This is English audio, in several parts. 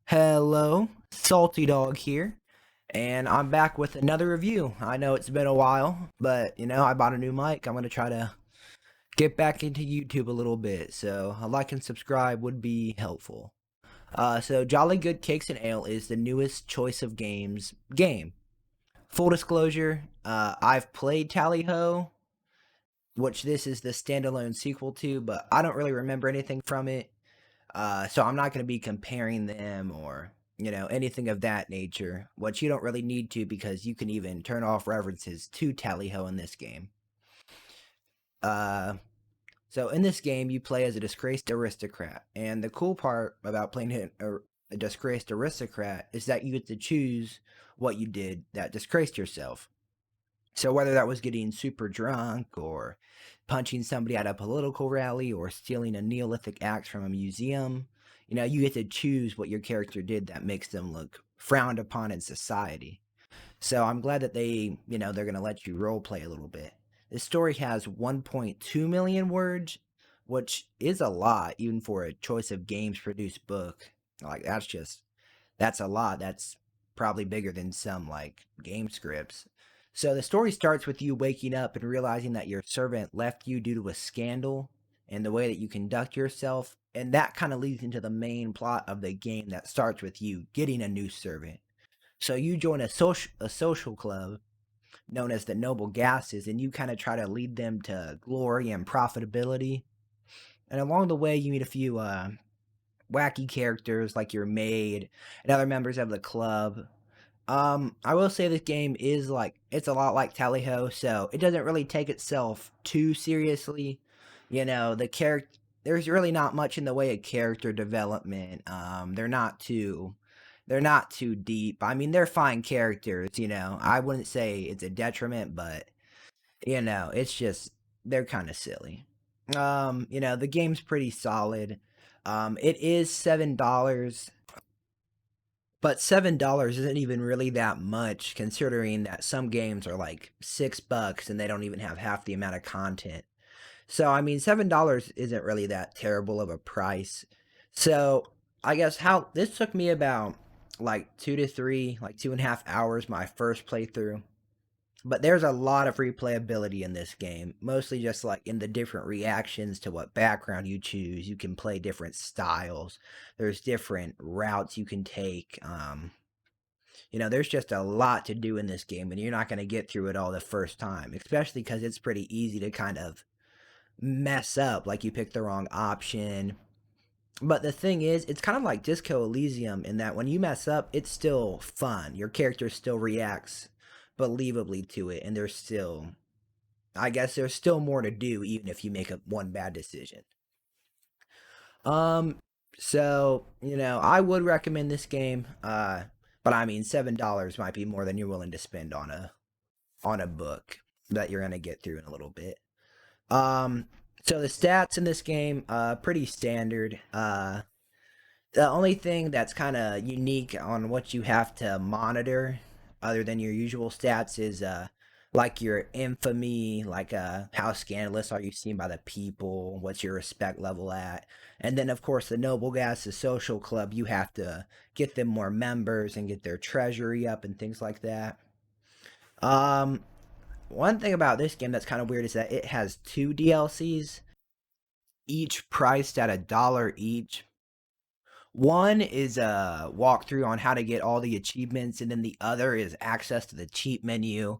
Hello, Salty Dog here, and I'm back with another review. I know it's been a while, but I bought a new mic. I'm gonna try to get back into YouTube a little bit, so a like and subscribe would be helpful. So Jolly Good Cakes and Ale is the newest choice of games game. Full disclosure, I've played Tally Ho, which this is the standalone sequel to, but I don't really remember anything from it. So I'm not going to be comparing them or anything of that nature, which you don't really need to because you can even turn off references to Tally Ho in this game. Uh, so in this game, you play as a disgraced aristocrat, and the cool part about playing a disgraced aristocrat is that you get to choose what you did that disgraced yourself. So whether that was getting super drunk or punching somebody at a political rally or stealing a Neolithic axe from a museum, you get to choose what your character did that makes them look frowned upon in society. So I'm glad that they're going to let you role play a little bit. This story has 1.2 million words, which is a lot even for a choice of games produced book. Like that's a lot. That's probably bigger than some like game scripts. So the story starts with you waking up and realizing that your servant left you due to a scandal and the way that you conduct yourself, and that kind of leads into the main plot of the game that starts with you getting a new servant. So you join a social club known as the Noble Gases, and you kind of try to lead them to glory and profitability. And along the way, you meet a few wacky characters like your maid and other members of the club. I will say this game is it's a lot like Tally Ho, so it doesn't really take itself too seriously. The character there's really not much in the way of character development. They're not too deep. I mean, they're fine characters. I wouldn't say it's a detriment, but it's just they're kind of silly. The game's pretty solid. It is $7, but $7 isn't even really that much considering that some games are like $6 and they don't even have half the amount of content. So I mean $7 isn't really that terrible of a price. So I guess how this took me about like 2 to 3, like 2.5 hours my first playthrough. But there's a lot of replayability in this game, mostly just like in the different reactions to what background you choose. You can play different styles. There's different routes you can take. There's just a lot to do in this game, and you're not going to get through it all the first time, especially because it's pretty easy to kind of mess up, like you pick the wrong option. But the thing is, it's kind of like Disco Elysium in that when you mess up, it's still fun. Your character still reacts believably to it, and I guess there's still more to do even if you make one bad decision. Um, I would recommend this game. But I mean, $7 might be more than you're willing to spend on a book that you're gonna get through in a little bit. Um, so the stats in this game, pretty standard. The only thing that's kind of unique on what you have to monitor, other than your usual stats, is like your infamy, like how scandalous are you seen by the people, what's your respect level at, and then of course the Noble Gas Social Club, you have to get them more members and get their treasury up and things like that. Um, One thing about this game that's kind of weird is that it has two DLCs, each priced at $1 each. One is a walkthrough on how to get all the achievements, and then the other is access to the cheat menu.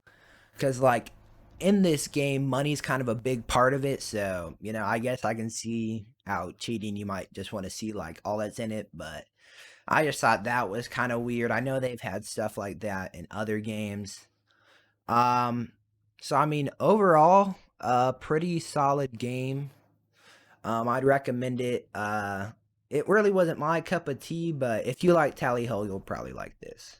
Because, like, in this game, money's kind of a big part of it. So, I guess I can see how cheating you might just want to see, like, all that's in it. But I just thought that was kind of weird. I know they've had stuff like that in other games. Um, so, I mean, overall, a pretty solid game. I'd recommend it. It really wasn't my cup of tea, but if you like Tally Ho, you'll probably like this.